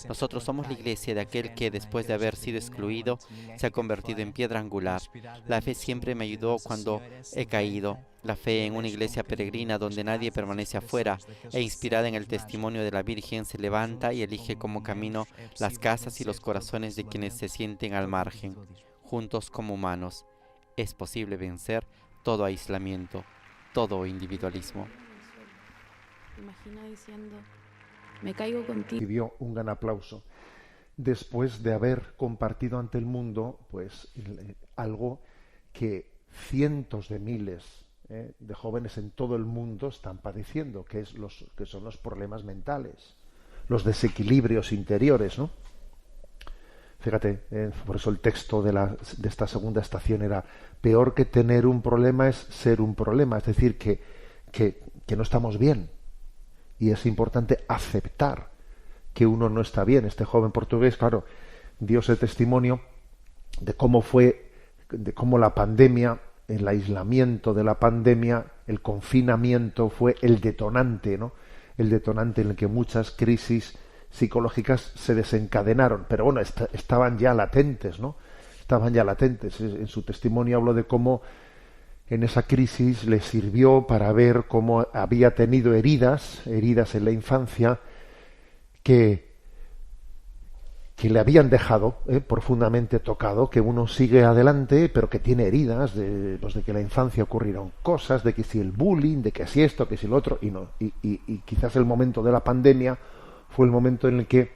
[SPEAKER 7] Nosotros somos la iglesia de aquel que, después de haber sido excluido, se ha convertido en piedra angular. La fe siempre me ayudó cuando he caído. La fe en una iglesia peregrina donde nadie permanece afuera e inspirada en el testimonio de la Virgen se levanta y elige como camino las casas y los corazones de quienes se sienten al margen. Juntos como humanos, es posible vencer todo aislamiento, todo individualismo.
[SPEAKER 8] Imagina diciendo, me caigo contigo.
[SPEAKER 3] Recibió un gran aplauso después de haber compartido ante el mundo pues algo que cientos de miles de jóvenes en todo el mundo están padeciendo, que son los problemas mentales, los desequilibrios interiores, ¿no? Fíjate, por eso el texto de esta segunda estación era: peor que tener un problema es ser un problema, es decir, que no estamos bien, y es importante aceptar que uno no está bien. Este joven portugués, claro, dio ese testimonio de cómo la pandemia, el aislamiento de la pandemia, el confinamiento fue el detonante, ¿no? El detonante en el que muchas crisis psicológicas se desencadenaron, pero bueno, estaban ya latentes, ¿no? Estaban ya latentes. En su testimonio habló de cómo en esa crisis le sirvió para ver cómo había tenido heridas en la infancia que le habían dejado profundamente tocado, que uno sigue adelante, pero que tiene heridas de que en la infancia ocurrieron cosas, de que si el bullying, de que si esto, que si lo otro, y quizás el momento de la pandemia fue el momento en el que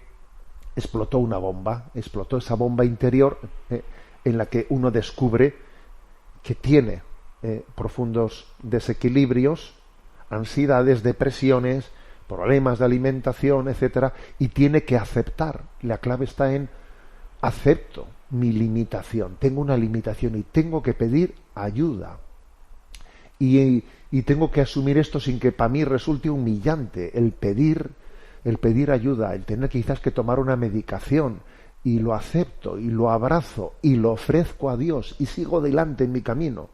[SPEAKER 3] explotó esa bomba interior en la que uno descubre que tiene profundos desequilibrios, ansiedades, depresiones, problemas de alimentación, etcétera, y tiene que aceptar. La clave está en acepto mi limitación, tengo una limitación y tengo que pedir ayuda. Y tengo que asumir esto sin que para mí resulte humillante el pedir ayuda, el tener quizás que tomar una medicación, y lo acepto y lo abrazo y lo ofrezco a Dios y sigo adelante en mi camino.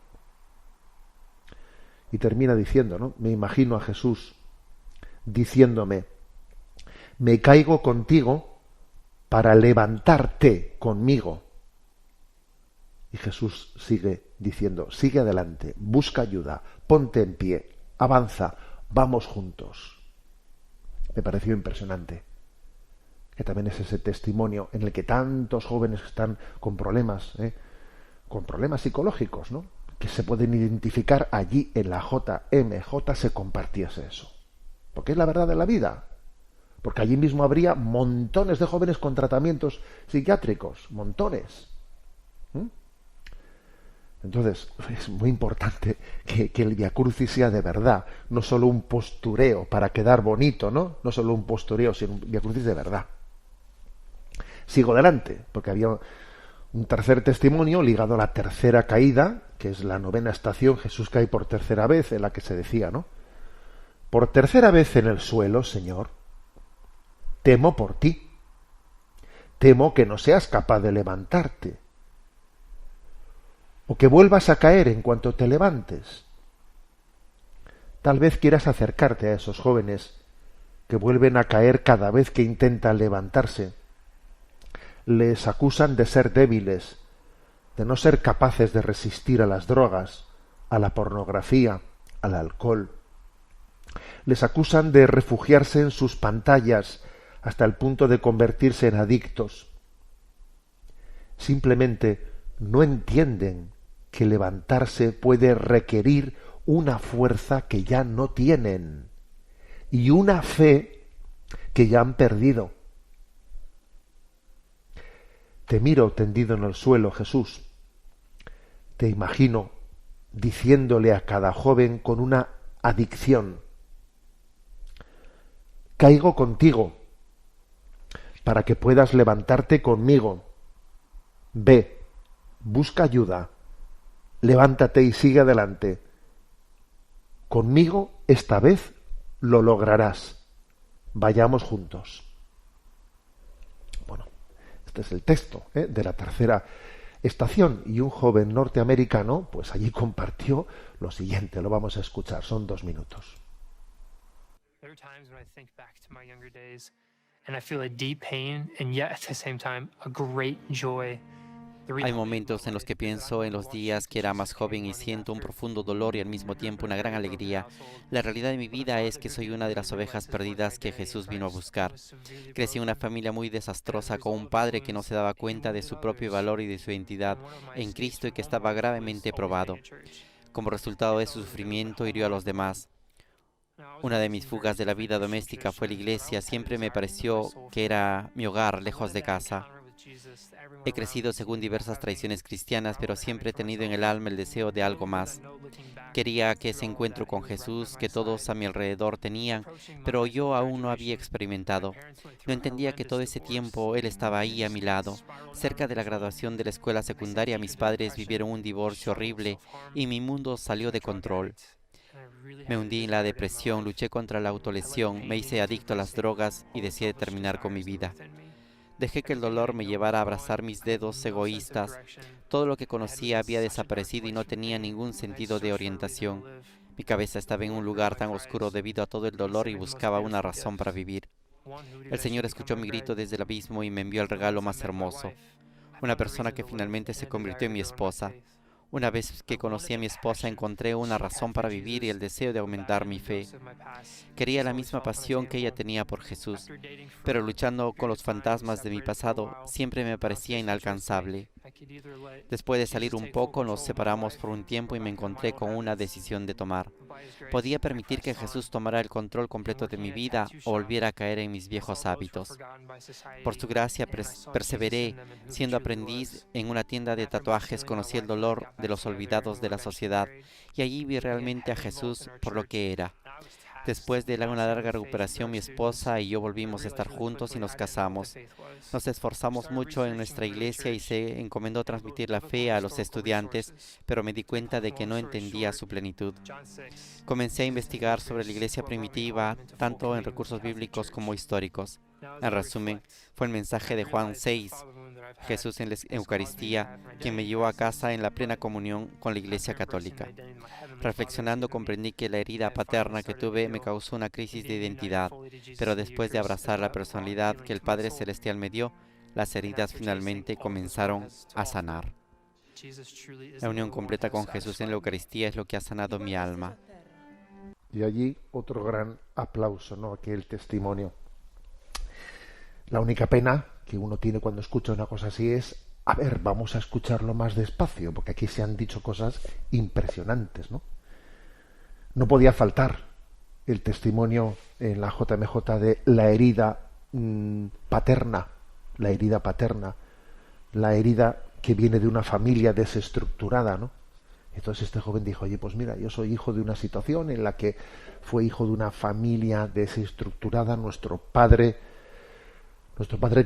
[SPEAKER 3] Y termina diciendo, ¿no? Me imagino a Jesús diciéndome: me caigo contigo para levantarte conmigo. Y Jesús sigue diciendo: sigue adelante, busca ayuda, ponte en pie, avanza, vamos juntos. Me pareció impresionante, que también es ese testimonio en el que tantos jóvenes están con problemas psicológicos, ¿no? Que se pueden identificar allí en la JMJ se compartiese eso. Porque es la verdad de la vida. Porque allí mismo habría montones de jóvenes con tratamientos psiquiátricos, montones. Entonces, es muy importante que el Via Crucis sea de verdad, no solo un postureo para quedar bonito, ¿no? No solo un postureo, sino un Via Crucis de verdad. Sigo adelante, porque había un tercer testimonio ligado a la tercera caída, que es la 9ª estación. Jesús cae por tercera vez, en la que se decía, ¿no? Por tercera vez en el suelo, Señor, temo por ti. Temo que no seas capaz de levantarte, o que vuelvas a caer en cuanto te levantes. Tal vez quieras acercarte a esos jóvenes que vuelven a caer cada vez que intentan levantarse. Les acusan de ser débiles, de no ser capaces de resistir a las drogas, a la pornografía, al alcohol. Les acusan de refugiarse en sus pantallas hasta el punto de convertirse en adictos. Simplemente no entienden que levantarse puede requerir una fuerza que ya no tienen y una fe que ya han perdido. Te miro tendido en el suelo, Jesús. Te imagino diciéndole a cada joven con una adicción: caigo contigo para que puedas levantarte conmigo. Ve, busca ayuda, levántate y sigue adelante. Conmigo esta vez lo lograrás. Vayamos juntos. Bueno, este es el texto de la tercera estación, y un joven norteamericano pues allí compartió lo siguiente. Lo vamos a escuchar, son 2 minutos.
[SPEAKER 9] There are times when I think back to my younger days and I feel a deep pain and yet at the same time a great joy.
[SPEAKER 7] Hay momentos en los que pienso en los días que era más joven y siento un profundo dolor y al mismo tiempo una gran alegría. La realidad de mi vida es que soy una de las ovejas perdidas que Jesús vino a buscar. Crecí en una familia muy desastrosa con un padre que no se daba cuenta de su propio valor y de su identidad en Cristo y que estaba gravemente probado. Como resultado de su sufrimiento, hirió a los demás. Una de mis fugas de la vida doméstica fue la iglesia. Siempre me pareció que era mi hogar lejos de casa. He crecido según diversas tradiciones cristianas, pero siempre he tenido en el alma el deseo de algo más. Quería que ese encuentro con Jesús que todos a mi alrededor tenían, pero yo aún no había experimentado. No entendía que todo ese tiempo Él estaba ahí a mi lado. Cerca de la graduación de la escuela secundaria, mis padres vivieron un divorcio horrible y mi mundo salió de control. Me hundí en la depresión, luché contra la autolesión, me hice adicto a las drogas y decidí terminar con mi vida. Dejé que el dolor me llevara a abrazar mis dedos egoístas. Todo lo que conocía había desaparecido y no tenía ningún sentido de orientación. Mi cabeza estaba en un lugar tan oscuro debido a todo el dolor y buscaba una razón para vivir. El Señor escuchó mi grito desde el abismo y me envió el regalo más hermoso. Una persona que finalmente se convirtió en mi esposa. Una vez que conocí a mi esposa, encontré una razón para vivir y el deseo de aumentar mi fe. Quería la misma pasión que ella tenía por Jesús, pero luchando con los fantasmas de mi pasado, siempre me parecía inalcanzable. Después de salir un poco, nos separamos por un tiempo y me encontré con una decisión de tomar. Podía permitir que Jesús tomara el control completo de mi vida o volviera a caer en mis viejos hábitos. Por su gracia perseveré. Siendo aprendiz en una tienda de tatuajes, conocí el dolor de los olvidados de la sociedad y allí vi realmente a Jesús por lo que era. Después de una larga recuperación, mi esposa y yo volvimos a estar juntos y nos casamos. Nos esforzamos mucho en nuestra iglesia y se encomendó transmitir la fe a los estudiantes, pero me di cuenta de que no entendía su plenitud. Comencé a investigar sobre la iglesia primitiva, tanto en recursos bíblicos como históricos. En resumen, fue el mensaje de Juan 6, Jesús en la Eucaristía, quien me llevó a casa en la plena comunión con la Iglesia Católica. Reflexionando, comprendí que la herida paterna que tuve me causó una crisis de identidad, pero después de abrazar la personalidad que el Padre Celestial me dio, las heridas finalmente comenzaron a sanar. La unión completa con Jesús en la Eucaristía es lo que ha sanado mi alma.
[SPEAKER 3] Y allí otro gran aplauso, ¿no? Aquel testimonio. La única pena que uno tiene cuando escucha una cosa así es, a ver, vamos a escucharlo más despacio, porque aquí se han dicho cosas impresionantes, ¿no? No podía faltar el testimonio en la JMJ de la herida paterna, la herida que viene de una familia desestructurada, ¿no? Entonces este joven dijo, oye, pues mira, yo soy hijo de una situación en la que fue hijo de una familia desestructurada, nuestro padre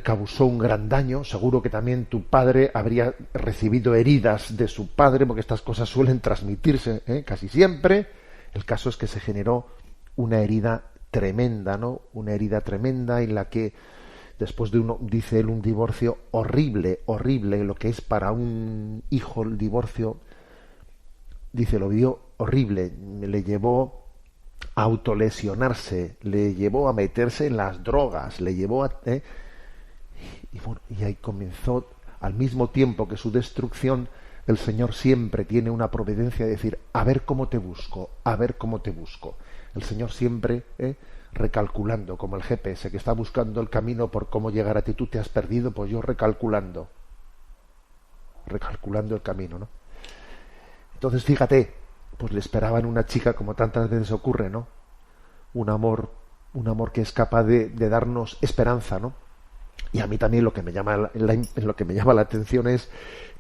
[SPEAKER 3] causó un gran daño, seguro que también tu padre habría recibido heridas de su padre, porque estas cosas suelen transmitirse casi siempre. El caso es que se generó una herida tremenda, ¿no? Una herida tremenda en la que después de dice él, un divorcio horrible, lo que es para un hijo el divorcio, dice, lo vio horrible, le llevó a autolesionarse, le llevó a meterse en las drogas, le llevó a... Y ahí comenzó, al mismo tiempo que su destrucción, el Señor siempre tiene una providencia de decir, a ver cómo te busco, a ver cómo te busco. El Señor siempre recalculando, como el GPS, que está buscando el camino por cómo llegar a ti. Tú te has perdido, pues yo recalculando el camino, ¿no? Entonces, fíjate, pues le esperaban una chica, como tantas veces ocurre, ¿no? Un amor que es capaz de darnos esperanza, ¿no? Y a mí también lo que me llama la atención es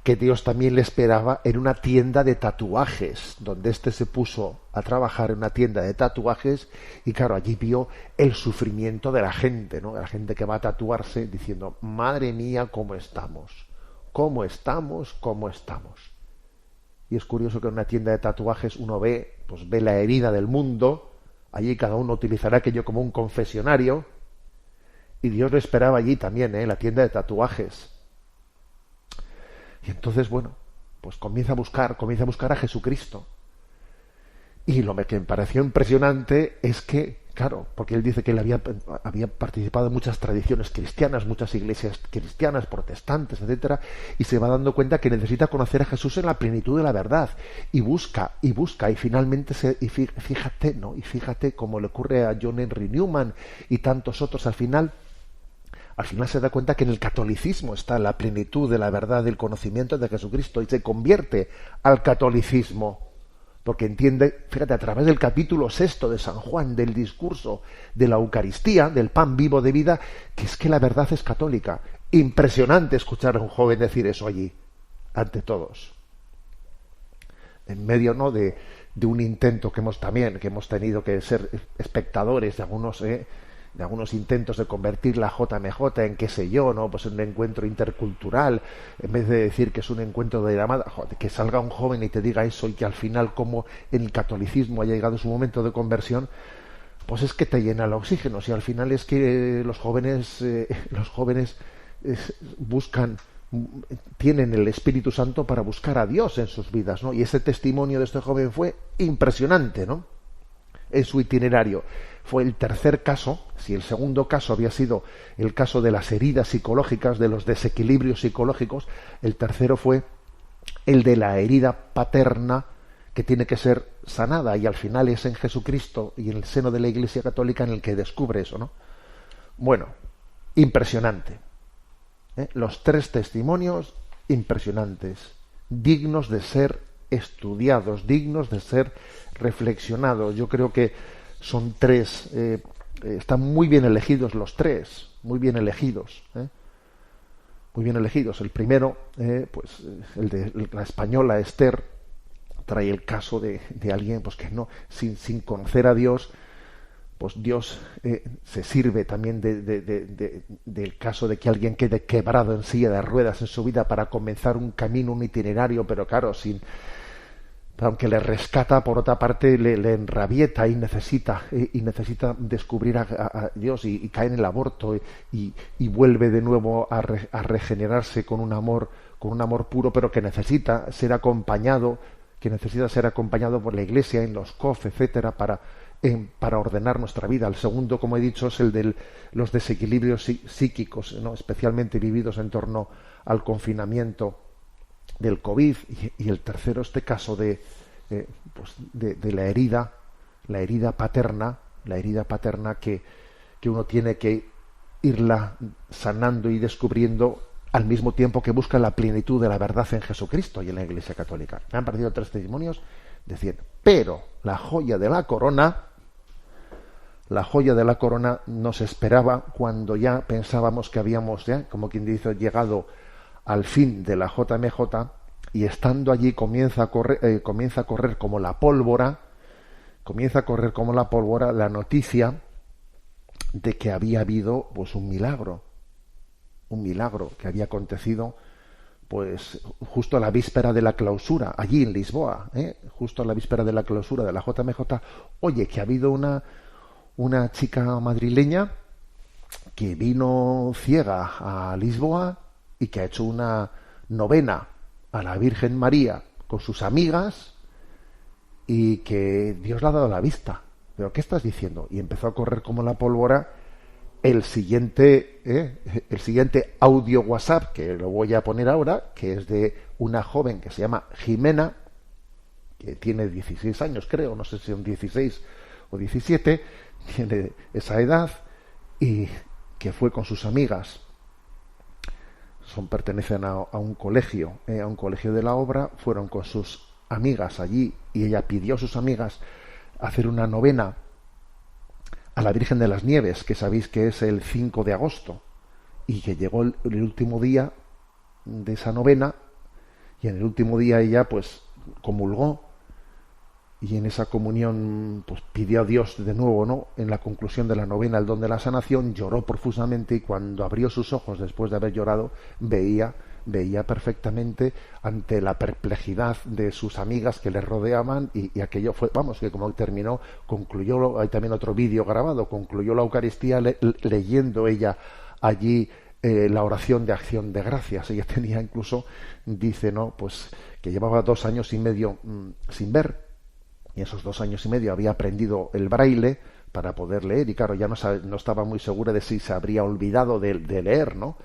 [SPEAKER 3] que Dios también le esperaba en una tienda de tatuajes, donde se puso a trabajar en una tienda de tatuajes y claro, allí vio el sufrimiento de la gente, ¿no? De la gente que va a tatuarse diciendo, madre mía, ¿cómo estamos? ¿Cómo estamos? ¿Cómo estamos? Y es curioso que en una tienda de tatuajes uno ve la herida del mundo, allí cada uno utilizará aquello como un confesionario, y Dios le esperaba allí también, en la tienda de tatuajes. Y entonces, bueno, pues comienza a buscar a Jesucristo. Y lo que me pareció impresionante es que, claro, porque él dice que él había participado en muchas tradiciones cristianas, muchas iglesias cristianas, protestantes, etcétera, y se va dando cuenta que necesita conocer a Jesús en la plenitud de la verdad. Y busca, y finalmente fíjate cómo le ocurre a John Henry Newman y tantos otros, al final se da cuenta que en el catolicismo está la plenitud de la verdad, del conocimiento de Jesucristo, y se convierte al catolicismo, porque entiende, fíjate, a través del capítulo 6 de San Juan, del discurso de la Eucaristía, del pan vivo de vida, que es que la verdad es católica. Impresionante escuchar a un joven decir eso allí, ante todos. En medio, ¿no?, de un intento que hemos tenido que ser espectadores de algunos intentos de convertir la JMJ en qué sé yo, ¿no? Pues en un encuentro intercultural, en vez de decir que es un encuentro de llamada, que salga un joven y te diga eso y que al final, como en el catolicismo haya llegado su momento de conversión, pues es que te llena el oxígeno. Si al final es que los jóvenes tienen el Espíritu Santo para buscar a Dios en sus vidas, ¿no? Y ese testimonio de este joven fue impresionante, ¿no?, en su itinerario. Fue el tercer caso. Si el segundo caso había sido el caso de las heridas psicológicas, de los desequilibrios psicológicos, el tercero fue el de la herida paterna que tiene que ser sanada, y al final es en Jesucristo y en el seno de la Iglesia Católica en el que descubre eso, ¿no? Bueno, impresionante. Los tres testimonios impresionantes, dignos de ser estudiados, dignos de ser reflexionados. Yo creo que son tres, están muy bien elegidos los tres, muy bien elegidos. El primero, pues el de la española Esther, trae el caso de alguien pues que no, sin conocer a Dios, pues Dios se sirve también del caso de que alguien quede quebrado en silla de ruedas en su vida para comenzar un camino, un itinerario, pero claro, aunque le rescata, por otra parte le enrabieta y necesita descubrir a Dios y cae en el aborto y vuelve de nuevo a regenerarse con un amor puro, pero que necesita ser acompañado por la Iglesia en los COF, etcétera, para ordenar nuestra vida. El segundo, como he dicho, es el de los desequilibrios psíquicos, ¿no?, especialmente vividos en torno al confinamiento del COVID, y el tercero, este caso de la herida paterna que uno tiene que irla sanando y descubriendo al mismo tiempo que busca la plenitud de la verdad en Jesucristo y en la Iglesia Católica. Me han parecido 3 testimonios de 100. Pero la joya de la corona nos esperaba cuando ya pensábamos que habíamos, como quien dice, llegado al fin de la JMJ, y estando allí comienza a correr como la pólvora la noticia de que había habido pues un milagro que había acontecido pues justo a la víspera de la clausura, allí en Lisboa, justo a la víspera de la clausura de la JMJ. Oye, que ha habido una chica madrileña que vino ciega a Lisboa y que ha hecho una novena a la Virgen María con sus amigas y que Dios le ha dado la vista. ¿Pero qué estás diciendo? Y empezó a correr como la pólvora el siguiente audio WhatsApp, que lo voy a poner ahora, que es de una joven que se llama Jimena, que tiene 16 años, creo, no sé si son 16 o 17, tiene esa edad, y que fue con sus amigas, pertenecen a un colegio de la Obra, fueron con sus amigas allí, y ella pidió a sus amigas hacer una novena a la Virgen de las Nieves, que sabéis que es el 5 de agosto, y que llegó el último día de esa novena, y en el último día ella pues comulgó, y en esa comunión pues pidió a Dios de nuevo, ¿no?, en la conclusión de la novena, el don de la sanación, lloró profusamente, y cuando abrió sus ojos después de haber llorado, veía perfectamente ante la perplejidad de sus amigas que le rodeaban, y aquello fue, que como terminó, concluyó, hay también otro vídeo grabado, concluyó la Eucaristía leyendo ella allí la oración de acción de gracias. Ella tenía incluso, dice, ¿no?, pues que llevaba 2 años y medio sin ver, y esos 2 años y medio había aprendido el braille para poder leer, y claro, ya no estaba muy segura de si se habría olvidado de leer, ¿no?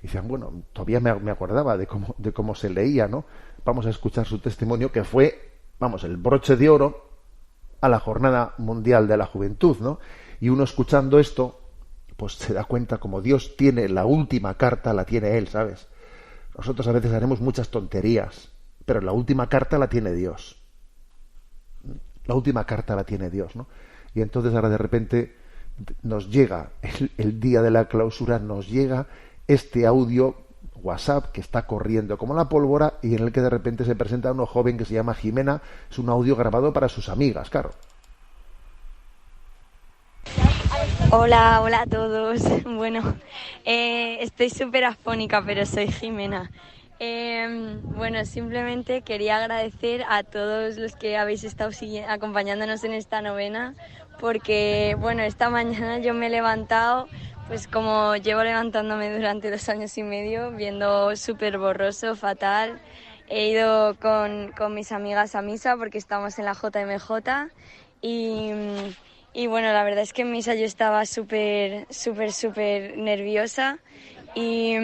[SPEAKER 3] Y decían, bueno, todavía me acordaba de cómo se leía, ¿no? Vamos a escuchar su testimonio, que fue, el broche de oro a la Jornada Mundial de la Juventud, ¿no? Y uno escuchando esto, pues se da cuenta como Dios tiene la última carta, la tiene Él, ¿sabes? Nosotros a veces haremos muchas tonterías, pero la última carta la tiene Dios. La última carta la tiene Dios, ¿no? Y entonces ahora de repente nos llega el día de la clausura, nos llega este audio WhatsApp que está corriendo como la pólvora, y en el que de repente se presenta una joven que se llama Jimena. Es un audio grabado para sus amigas, claro.
[SPEAKER 10] Hola a todos. Bueno, estoy súper afónica, pero soy Jimena. Simplemente quería agradecer a todos los que habéis estado acompañándonos en esta novena, porque, esta mañana yo me he levantado, pues como llevo levantándome durante 2 años y medio, viendo súper borroso, fatal. He ido con mis amigas a misa porque estamos en la JMJ y la verdad es que en misa yo estaba súper nerviosa y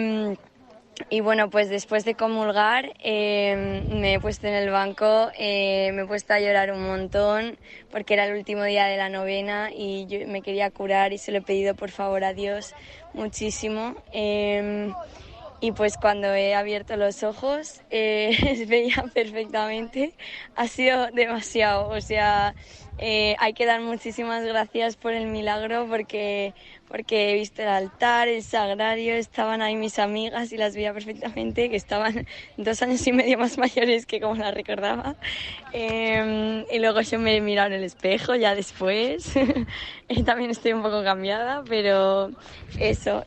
[SPEAKER 10] pues después de comulgar me he puesto en el banco, me he puesto a llorar un montón porque era el último día de la novena y yo me quería curar y se lo he pedido por favor a Dios muchísimo. y pues cuando he abierto los ojos veía perfectamente. Ha sido demasiado, o sea, hay que dar muchísimas gracias por el milagro porque he visto el altar, el sagrario, estaban ahí mis amigas y las veía perfectamente, que estaban 2 años y medio más mayores que como las recordaba. Y luego yo me he mirado en el espejo ya después. También estoy un poco cambiada, pero eso.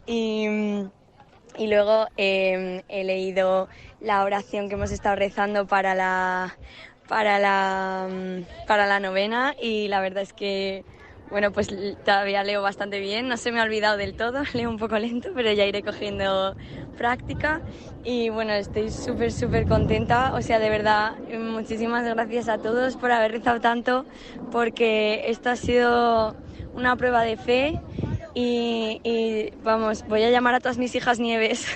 [SPEAKER 10] Y luego he leído la oración que hemos estado rezando para la novena, y la verdad es que, bueno, pues todavía leo bastante bien, no se me ha olvidado del todo, leo un poco lento, pero ya iré cogiendo práctica. Y bueno, estoy súper contenta, o sea, de verdad, muchísimas gracias a todos por haber rezado tanto, porque esto ha sido una prueba de fe. Y vamos, voy a llamar a todas mis hijas Nieves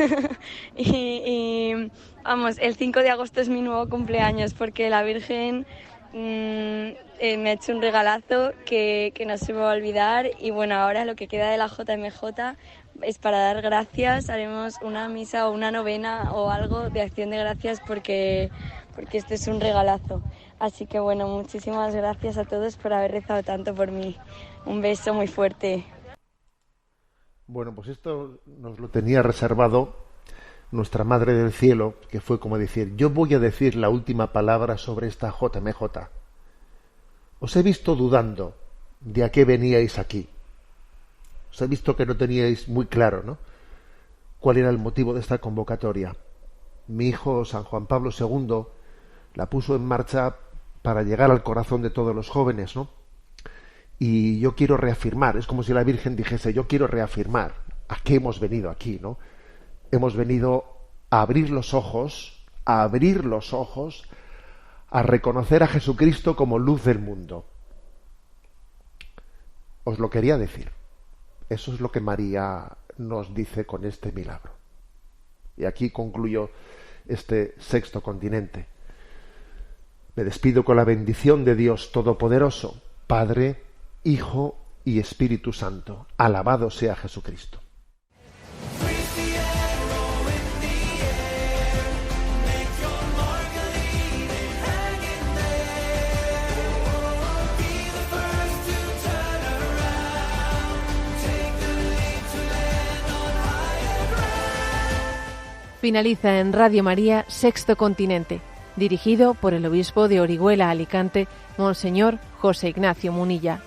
[SPEAKER 10] y vamos, el 5 de agosto es mi nuevo cumpleaños, porque la Virgen me ha hecho un regalazo que no se me va a olvidar. Y bueno, ahora lo que queda de la JMJ es para dar gracias. Haremos una misa o una novena o algo de acción de gracias porque este es un regalazo. Así que bueno, muchísimas gracias a todos por haber rezado tanto por mí. Un beso muy fuerte.
[SPEAKER 3] Bueno, pues esto nos lo tenía reservado nuestra Madre del Cielo, que fue como decir: yo voy a decir la última palabra sobre esta JMJ. Os he visto dudando de a qué veníais aquí. Os he visto que no teníais muy claro, ¿no?, cuál era el motivo de esta convocatoria. Mi hijo San Juan Pablo II la puso en marcha para llegar al corazón de todos los jóvenes, ¿no? Y yo quiero reafirmar, es como si la Virgen dijese: yo quiero reafirmar a qué hemos venido aquí, ¿no? Hemos venido a abrir los ojos, a reconocer a Jesucristo como luz del mundo. Os lo quería decir. Eso es lo que María nos dice con este milagro. Y aquí concluyo este sexto continente. Me despido con la bendición de Dios Todopoderoso, Padre, Hijo y Espíritu Santo. Alabado sea Jesucristo.
[SPEAKER 2] Finaliza en Radio María Sexto Continente, dirigido por el obispo de Orihuela, Alicante, Monseñor José Ignacio Munilla.